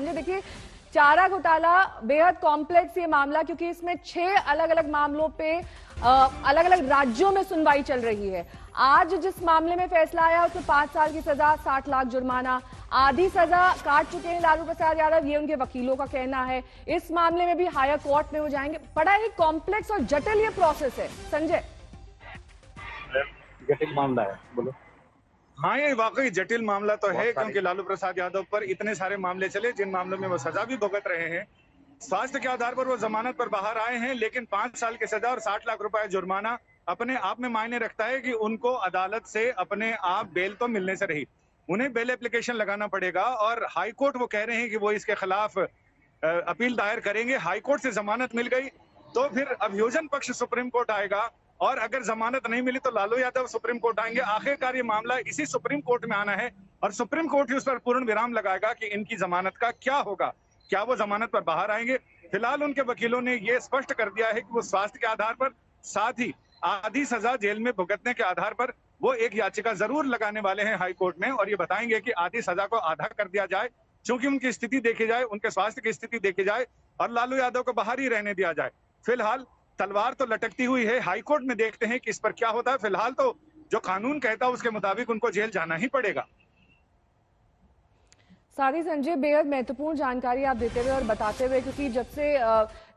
संजय देखिए, चारा घोटाला बेहद कॉम्प्लेक्स ये मामला, क्योंकि इसमें 6 अलग अलग मामलों पे अलग अलग राज्यों में सुनवाई चल रही है। आज जिस मामले में फैसला आया उसमें 5 साल की सजा, 60 लाख जुर्माना, आधी सजा काट चुके हैं लालू प्रसाद यादव, ये उनके वकीलों का कहना है। इस मामले में भी हायर कोर्ट में वो जाएंगे। बड़ा ही कॉम्प्लेक्स और जटिल ये प्रोसेस है संजय। जटिल मामला है, बोलो। हाँ, ये वाकई जटिल मामला तो है, क्योंकि लालू प्रसाद यादव पर इतने सारे मामले चले जिन मामलों में वो सजा भी भुगत रहे हैं। स्वास्थ्य के आधार पर वो जमानत पर बाहर आए हैं, लेकिन 5 साल की सजा और 60 लाख रुपए जुर्माना अपने आप में मायने रखता है कि उनको अदालत से अपने आप बेल तो मिलने से रही, उन्हें बेल एप्लीकेशन लगाना पड़ेगा। और हाई कोर्ट वो कह रहे हैं कि वो इसके खिलाफ अपील दायर करेंगे। हाई कोर्ट से जमानत मिल गई तो फिर अभियोजन पक्ष सुप्रीम कोर्ट आएगा, और अगर जमानत नहीं मिली तो लालू यादव सुप्रीम कोर्ट आएंगे। आखिरकार ये मामला इसी सुप्रीम कोर्ट में आना है और सुप्रीम कोर्ट ही उस पर पूर्ण विराम लगाएगा कि इनकी जमानत का क्या होगा, क्या वो जमानत पर बाहर आएंगे। फिलहाल उनके वकीलों ने ये स्पष्ट कर दिया है कि वो स्वास्थ्य के आधार पर, साथ ही आधी सजा जेल में भुगतने के आधार पर वो एक याचिका जरूर लगाने वाले हैं हाई कोर्ट में, और ये बताएंगे कि आधी सजा को आधा कर दिया जाए, चूंकि उनकी स्थिति देखी जाए, उनके स्वास्थ्य की स्थिति देखी जाए, और लालू यादव को बाहर ही रहने दिया जाए। फिलहाल तलवार तो लटकती हुई है, हाई कोर्ट में देखते हैं कि इस पर क्या होता है। फिलहाल तो जो कानून कहता है उसके मुताबिक उनको जेल जाना ही पड़ेगा। साथ ही संजय, बेहद महत्वपूर्ण जानकारी आप देते हुए और बताते हुए, क्योंकि जब से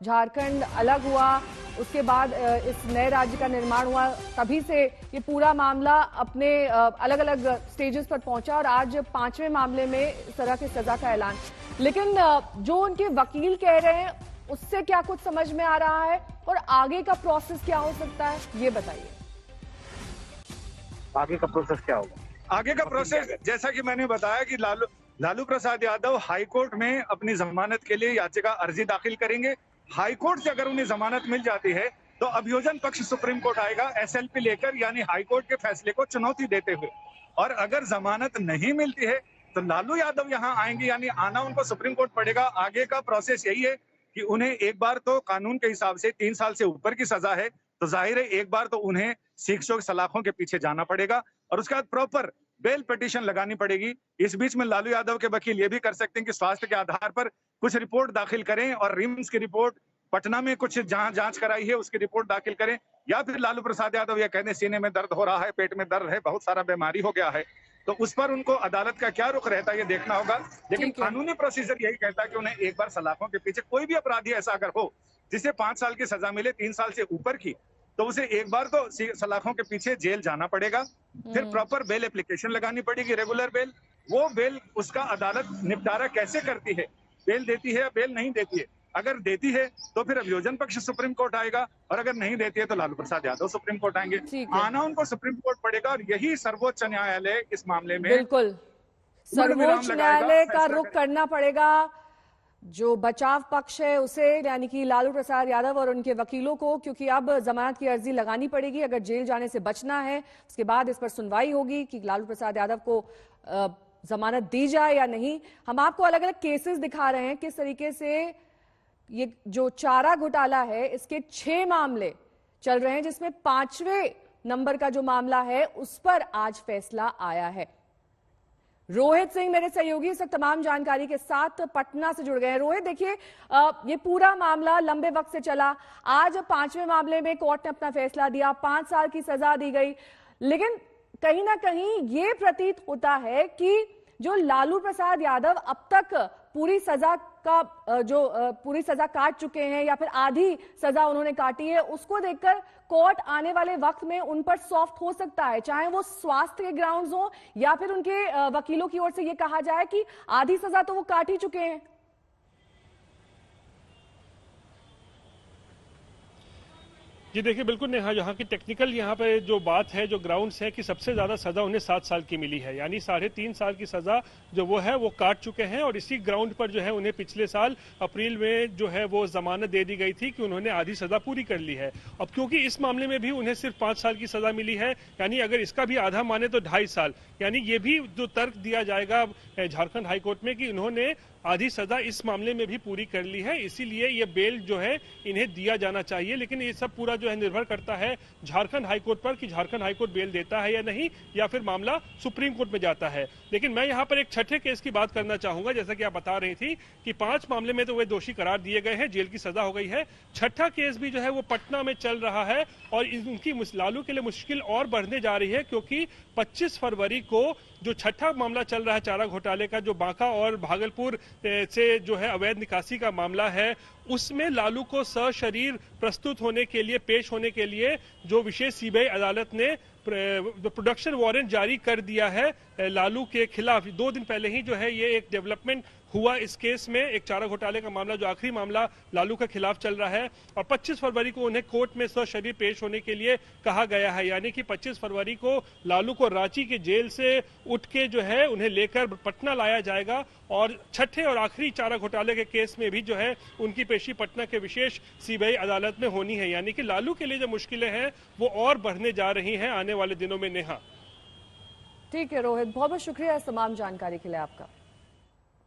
झारखंड अलग हुआ उसके बाद इस नए राज्य का निर्माण हुआ, तभी से ये पूरा मामला अपने अलग अलग स्टेजेस पर पहुंचा और आज 5वें मामले में इस तरह की सजा का ऐलान। लेकिन जो उनके वकील कह रहे हैं उससे क्या कुछ समझ में आ रहा है और आगे का प्रोसेस क्या हो सकता है, ये बताइए। आगे का प्रोसेस क्या होगा? आगे का प्रोसेस जैसा कि मैंने बताया कि लालू प्रसाद यादव हाई कोर्ट में अपनी जमानत के लिए याचिका अर्जी दाखिल करेंगे। हाई कोर्ट से अगर उन्हें जमानत मिल जाती है तो अभियोजन पक्ष सुप्रीम कोर्ट आएगा एसएलपी लेकर, यानी हाई कोर्ट के फैसले को चुनौती देते हुए। और अगर जमानत नहीं मिलती है तो लालू यादव यहाँ आएंगे, यानी आना उनको सुप्रीम कोर्ट पड़ेगा। आगे का प्रोसेस यही है कि उन्हें एक बार तो कानून के हिसाब से 3 साल से ऊपर की सजा है, तो जाहिर है एक बार तो उन्हें शिक्षक सलाखों के पीछे जाना पड़ेगा और उसके बाद प्रॉपर बेल पिटीशन लगानी पड़ेगी। इस बीच में लालू यादव के वकील ये भी कर सकते हैं कि स्वास्थ्य के आधार पर कुछ रिपोर्ट दाखिल करें और रिम्स की रिपोर्ट, पटना में कुछ जहां जांच कराई है उसकी रिपोर्ट दाखिल करें, या फिर लालू प्रसाद यादव ये कहते हैं सीने में दर्द हो रहा है, पेट में दर्द है, बहुत सारा बीमारी हो गया है, तो उस पर उनको अदालत का क्या रुख रहता है ये देखना होगा। लेकिन कानूनी प्रोसीजर यही कहता है कि उन्हें एक बार सलाखों के पीछे, कोई भी अपराधी ऐसा अगर हो जिसे 5 साल की सजा मिले 3 साल से ऊपर की, तो उसे एक बार तो सलाखों के पीछे जेल जाना पड़ेगा, फिर प्रॉपर बेल एप्लीकेशन लगानी पड़ेगी, रेगुलर बेल। वो बेल उसका अदालत निपटारा कैसे करती है, बेल देती है या बेल नहीं देती है। अगर देती है तो फिर अभियोजन पक्ष सुप्रीम कोर्ट आएगा, और अगर नहीं देती है तो लालू प्रसाद यादव सुप्रीम कोर्ट आएंगे। आना उनको सुप्रीम कोर्ट पड़ेगा, और यही सर्वोच्च न्यायालय इस मामले में, बिल्कुल सर्वोच्च न्यायालय का रुख करना पड़ेगा। जो बचाव पक्ष है उसे, यानी कि लालू प्रसाद यादव और उनके वकीलों को, क्योंकि अब जमानत की अर्जी लगानी पड़ेगी अगर जेल जाने से बचना है। उसके बाद इस पर सुनवाई होगी कि लालू प्रसाद यादव को जमानत दी जाए या नहीं। हम आपको अलग अलग केसेस दिखा रहे हैं किस तरीके से ये जो चारा घोटाला है इसके 6 मामले चल रहे हैं, जिसमें 5वें नंबर का जो मामला है उस पर आज फैसला आया है। रोहित सिंह मेरे सहयोगी इस तमाम जानकारी के साथ पटना से जुड़ गए हैं। रोहित, देखिए ये पूरा मामला लंबे वक्त से चला, आज 5वें मामले में कोर्ट ने अपना फैसला दिया, 5 साल की सजा दी गई, लेकिन कहीं ना कहीं ये प्रतीत होता है कि जो लालू प्रसाद यादव अब तक पूरी सजा काट चुके हैं या फिर आधी सजा उन्होंने काटी है, उसको देखकर कोर्ट आने वाले वक्त में उन पर सॉफ्ट हो सकता है, चाहे वो स्वास्थ्य के ग्राउंड्स हो या फिर उनके वकीलों की ओर से ये कहा जाए कि आधी सजा तो वो काट ही चुके हैं। जी देखिए, बिल्कुल नेहा, यहाँ की टेक्निकल यहाँ पे जो बात है, जो ग्राउंड्स है कि सबसे ज्यादा सजा उन्हें 7 साल की मिली है, यानी 3.5 साल की सजा जो वो है वो काट चुके हैं। और इसी ग्राउंड पर जो है उन्हें पिछले साल अप्रैल में जो है वो जमानत दे दी गई थी कि उन्होंने आधी सजा पूरी कर ली है। अब क्योंकि इस मामले में भी उन्हें सिर्फ 5 साल की सजा मिली है, यानी अगर इसका भी आधा माने तो 2.5 साल, यानी ये भी जो तर्क दिया जाएगा झारखंड हाईकोर्ट में कि उन्होंने आधी सजा इस मामले में भी पूरी कर ली है, इसीलिए ये बेल जो है इन्हें दिया जाना चाहिए। लेकिन ये सब पूरा जो है निर्भर करता है झारखंड हाईकोर्ट पर कि झारखंड हाईकोर्ट बेल देता है या नहीं, या फिर मामला सुप्रीम कोर्ट में जाता है। लेकिन मैं यहाँ पर एक छठे केस की बात करना चाहूंगा। जैसा कि आप बता रही थी कि 5 मामले में तो वे दोषी करार दिए गए हैं, जेल की सजा हो गई है। छठा केस भी जो है वो पटना में चल रहा है और इनकी लालू के लिए मुश्किल और बढ़ने जा रही है, क्योंकि 25 फरवरी को जो छठा मामला चल रहा है चारा घोटाले का, जो बांका और भागलपुर से जो है अवैध निकासी का मामला है, उसमें लालू को सशरीर प्रस्तुत होने के लिए, पेश होने के लिए जो विशेष सीबीआई अदालत ने प्रोडक्शन वारंट जारी कर दिया है लालू के खिलाफ। 2 दिन पहले ही जो है ये एक डेवलपमेंट हुआ इस केस में, एक चारा घोटाले का मामला जो आखिरी मामला लालू के खिलाफ चल रहा है, और 25 फरवरी को उन्हें कोर्ट में सशरीर पेश होने के लिए कहा गया है। यानी कि 25 फरवरी को लालू को रांची के जेल से उठ के जो है उन्हें लेकर पटना लाया जाएगा, और छठे और आखिरी चारा घोटाले के केस में भी जो है उनकी पेशी पटना के विशेष सीबीआई अदालत में होनी है। यानी कि लालू के लिए जो मुश्किलें हैं वो और बढ़ने जा रही हैं आने वाले दिनों में। नेहा, ठीक है रोहित, बहुत बहुत शुक्रिया इस तमाम जानकारी के लिए आपका।